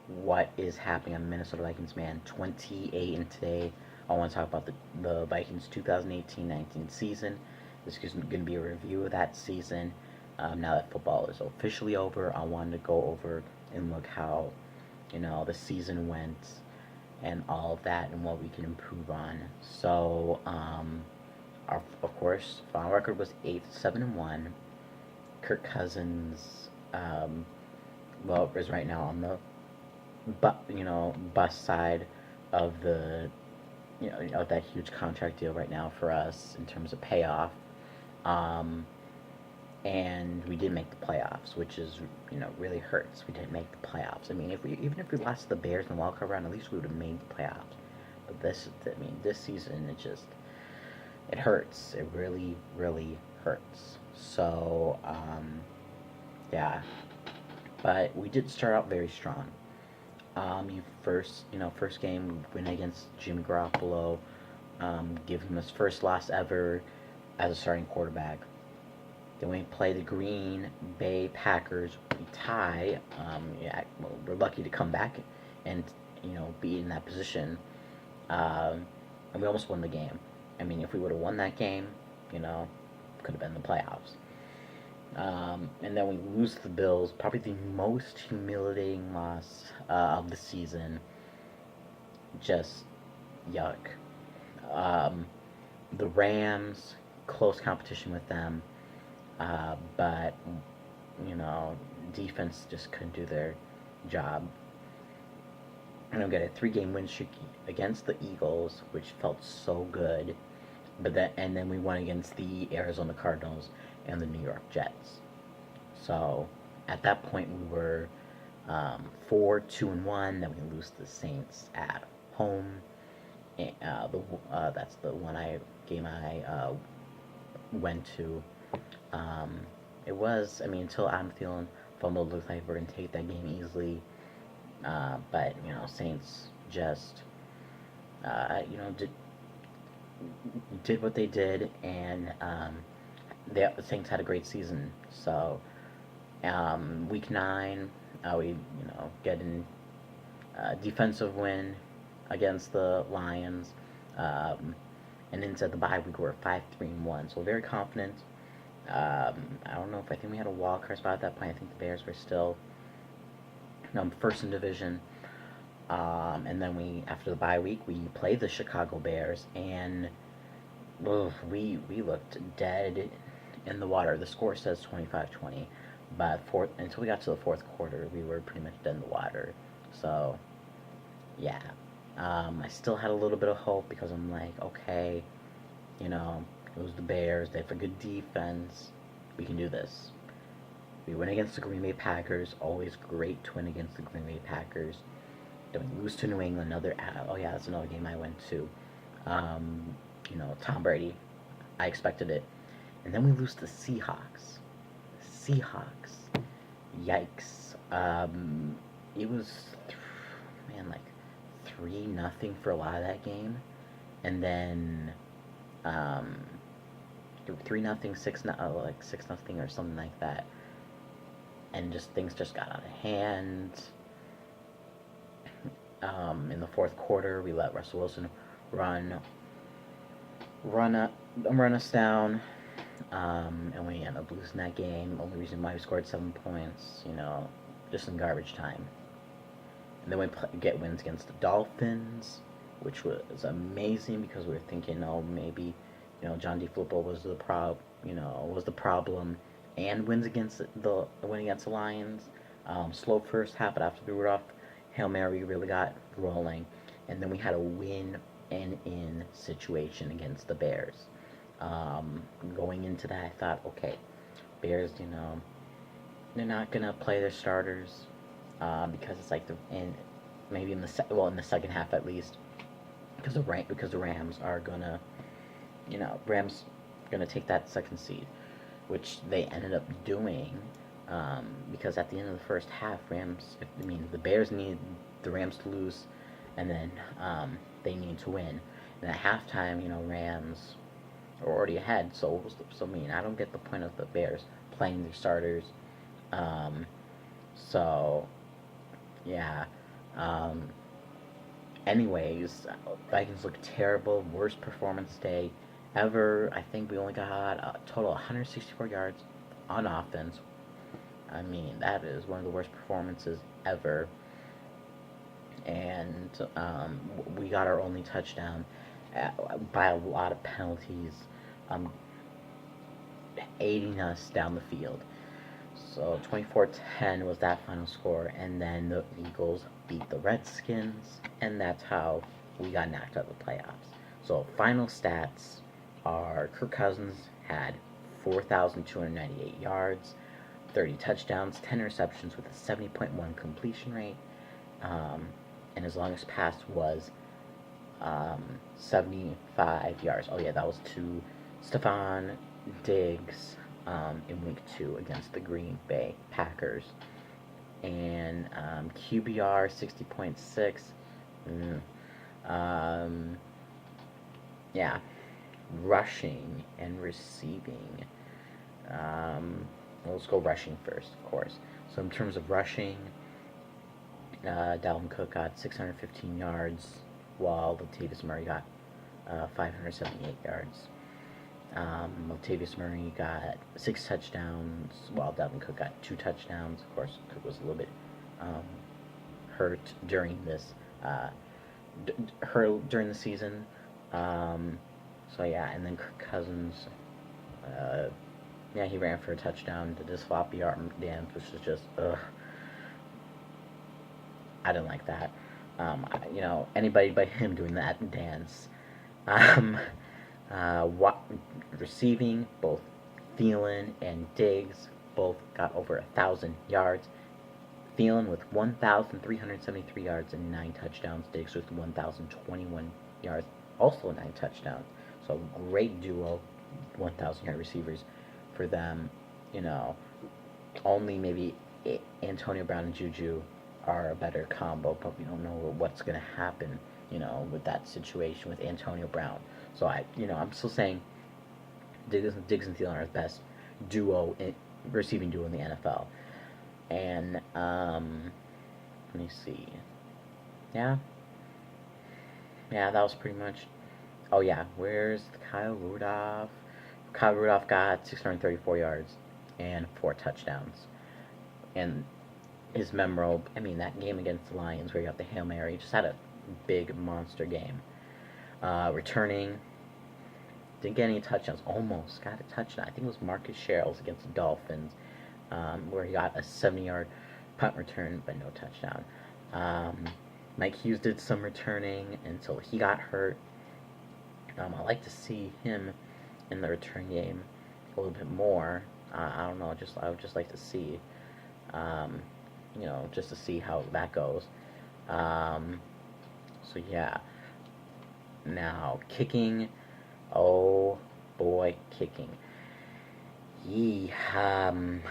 what is happening on Minnesota Vikings, man. 28 and today. I want to talk about the Vikings 2018-19 season. This is going to be a review of that season. Now that football is officially over, I wanted to go over and look how, the season went and all of that and what we can improve on. So, of course, final record was 8-7-1. Kirk Cousins, is right now on the bus side of the of that huge contract deal right now for us in terms of payoff. Um, and we did make the playoffs, which is really hurts. We didn't make the playoffs. I mean, if we lost to the Bears in the wild card round, at least we would have made the playoffs. But this season it hurts. It really really hurts. So yeah, but we did start out very strong. First game win against Jimmy Garoppolo, give him his first loss ever as a starting quarterback. Then we play the Green Bay Packers. We tie. Yeah, well, we're lucky to come back and be in that position. And we almost won the game. I mean, if we would have won that game, could have been the playoffs. And then we lose to the Bills, probably the most humiliating loss of the season. Just yuck. Um, the Rams, close competition with them, but you know, defense just couldn't do their job. And we got a 3-game win streak against the Eagles, which felt so good. And then we won against the Arizona Cardinals and the New York Jets. So at that point we were 4-2-1. Then we lose to the Saints at home. That's the game I went to. Um, it was, I mean, until Adam Thielen fumbled, looked like we're gonna take that game easily. But Saints just did what they did, and the Saints had a great season. So week 9, we get an defensive win against the Lions, and inside the bye week we're 5-3-1. So very confident. I don't know if I think we had a wild card spot at that point. I think the Bears were still first in division. And then after the bye week, we played the Chicago Bears, and we looked dead in the water. The score says 25-20, but until we got to the fourth quarter, we were pretty much dead in the water. So, yeah. I still had a little bit of hope because I'm like, okay, it was the Bears. They have a good defense. We can do this. We win against the Green Bay Packers. Always great to win against the Green Bay Packers. Then we lose to New England. Oh yeah, that's another game I went to. Um, Tom Brady. I expected it. And then we lose to the Seahawks. Seahawks. Yikes. It was, man, like 3-0 for a lot of that game. And then 3-0, 6-0, like 6-0 or something like that. And things just got out of hand. In the fourth quarter, we let Russell Wilson run run us down, and we end up losing that game. Only reason why we scored 7 points, just in garbage time. And then we get wins against the Dolphins, which was amazing because we were thinking, oh, maybe, John DeFilippo was was the problem, and win against the Lions. Slow first half, but after the Rudolph Hail Mary really got rolling, and then we had a win and in situation against the Bears. Going into that, I thought, okay, Bears, they're not gonna play their starters because it's like maybe in the second half at least, because the Rams are gonna Rams gonna take that second seed, which they ended up doing. Because at the end of the first half, the Bears need the Rams to lose, and then they need to win. And at halftime, Rams are already ahead. So I don't get the point of the Bears playing their starters. So yeah, Um, anyways, Vikings look terrible. Worst performance day ever. I think we only got a total of 164 yards on offense. I mean, that is one of the worst performances ever. And we got our only touchdown by a lot of penalties, um, aiding us down the field. So 24-10 was that final score, and then the Eagles beat the Redskins, and that's how we got knocked out of the playoffs. So final stats are Kirk Cousins had 4,298 yards, 30 touchdowns, 10 receptions with a 70.1 completion rate, and his longest pass was 75 yards. Oh yeah, that was to Stephon Diggs in week 2 against the Green Bay Packers. And QBR 60.6. Yeah, rushing and receiving. Let's go rushing first, of course. So in terms of rushing, Dalvin Cook got 615 yards, while Latavius Murray got 578 yards. Latavius Murray got 6 touchdowns, while Dalvin Cook got 2 touchdowns. Of course, Cook was a little bit hurt during this during the season. So yeah, and then Kirk Cousins, yeah, he ran for a touchdown, did this floppy arm dance, which is just I didn't like that. Anybody but him doing that dance. Um, Receiving, both Thielen and Diggs both got over 1,000 yards. Thielen with 1,373 yards and 9 touchdowns. Diggs with 1,021 yards, also 9 touchdowns. So great duo, 1,000-yard receivers for them. Only maybe Antonio Brown and Juju are a better combo, but we don't know what's going to happen, with that situation with Antonio Brown. So I'm still saying Diggs and Thielen are the best receiving duo in the NFL. And let me see. Yeah, that was pretty much. Oh yeah, where's Kyle Rudolph? Kyle Rudolph got 634 yards and 4 touchdowns. And his memorable, that game against the Lions where he got the Hail Mary, just had a big monster game. Returning, didn't get any touchdowns. Almost got a touchdown. I think it was Marcus Sherrills against the Dolphins, where he got a 70-yard punt return, but no touchdown. Mike Hughes did some returning until he got hurt. I like to see him in the return game a little bit more. I don't know. I would just like to see, just to see how that goes. So yeah. Now kicking. Oh boy, kicking. I don't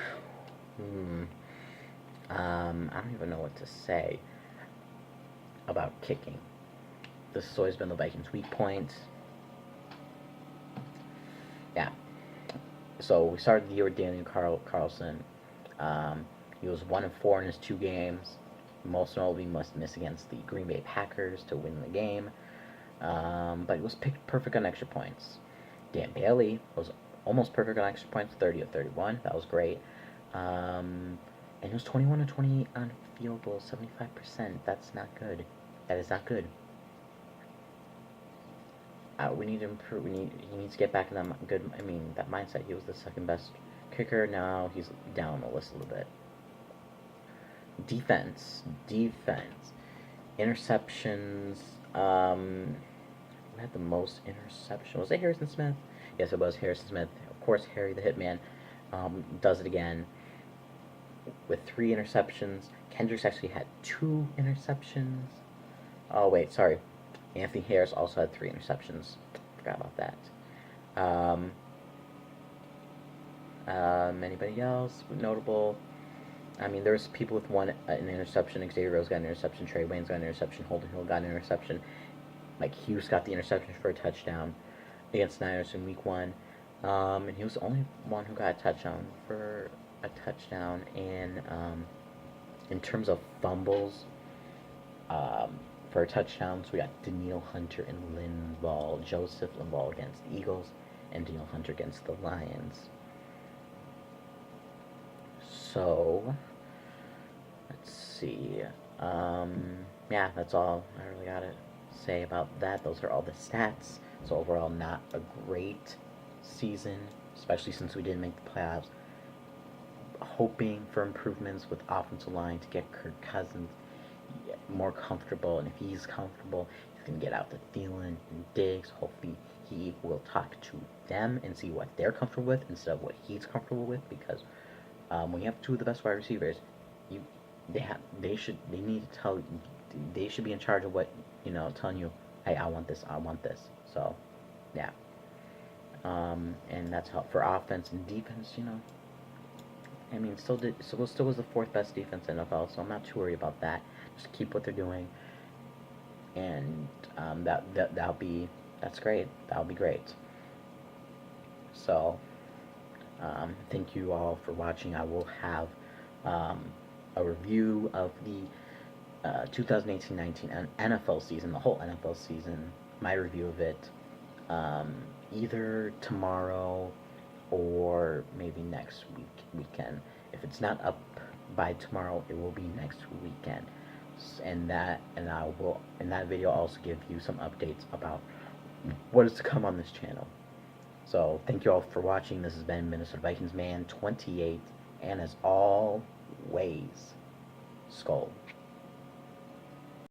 even know what to say about kicking. This has always been the Vikings' weak point. Yeah. So we started the year with Daniel Carlson. He was 1-4 in his 2 games. Most notably, must miss against the Green Bay Packers to win the game. But he was picked perfect on extra points. Dan Bailey was almost perfect on extra points, 30 of 31. That was great. And he was 21 of 28 on field goals, 75%. That's not good. That is not good. We need to improve. He needs to get back in that good. That mindset. He was the second best kicker. Now he's down the list a little bit. Defense, interceptions. Who had the most interceptions? Was it Harrison Smith? Yes, it was Harrison Smith. Of course, Harry the Hitman does it again with 3 interceptions. Kendricks actually had 2 interceptions. Oh wait, sorry. Anthony Harris also had 3 interceptions. Forgot about that. Anybody else notable? There's people with an interception. Xavier Rose got an interception. Trey Waynes got an interception. Holden Hill got an interception. Mike Hughes got the interception for a touchdown against Niners in week 1. And he was the only one who got a touchdown for a touchdown. And in terms of fumbles, For touchdowns, we got Daniil Hunter and Linval Joseph. Linval against the Eagles, and Daniil Hunter against the Lions. So, let's see. Yeah, that's all I really gotta say about that. Those are all the stats. So overall, not a great season, especially since we didn't make the playoffs. Hoping for improvements with offensive line to get Kirk Cousins more comfortable, and if he's comfortable, he's gonna get out to Thielen and Diggs. Hopefully, he will talk to them and see what they're comfortable with instead of what he's comfortable with. Because when you have two of the best wide receivers, you they need to tell they should be in charge of what telling you, hey, I want this, I want this. So, yeah. And that's how for offense and defense. I mean, still was the fourth best defense in NFL, so I'm not too worried about that. Just keep what they're doing, and that's great. That'll be great. So, thank you all for watching. I will have a review of the 2018-19 NFL season, the whole NFL season. My review of it, either tomorrow or maybe next weekend. If it's not up by tomorrow, it will be next weekend. And I will in that video also give you some updates about what is to come on this channel. So thank you all for watching. This has been Minnesota Vikings Man 28, and as always, Skull.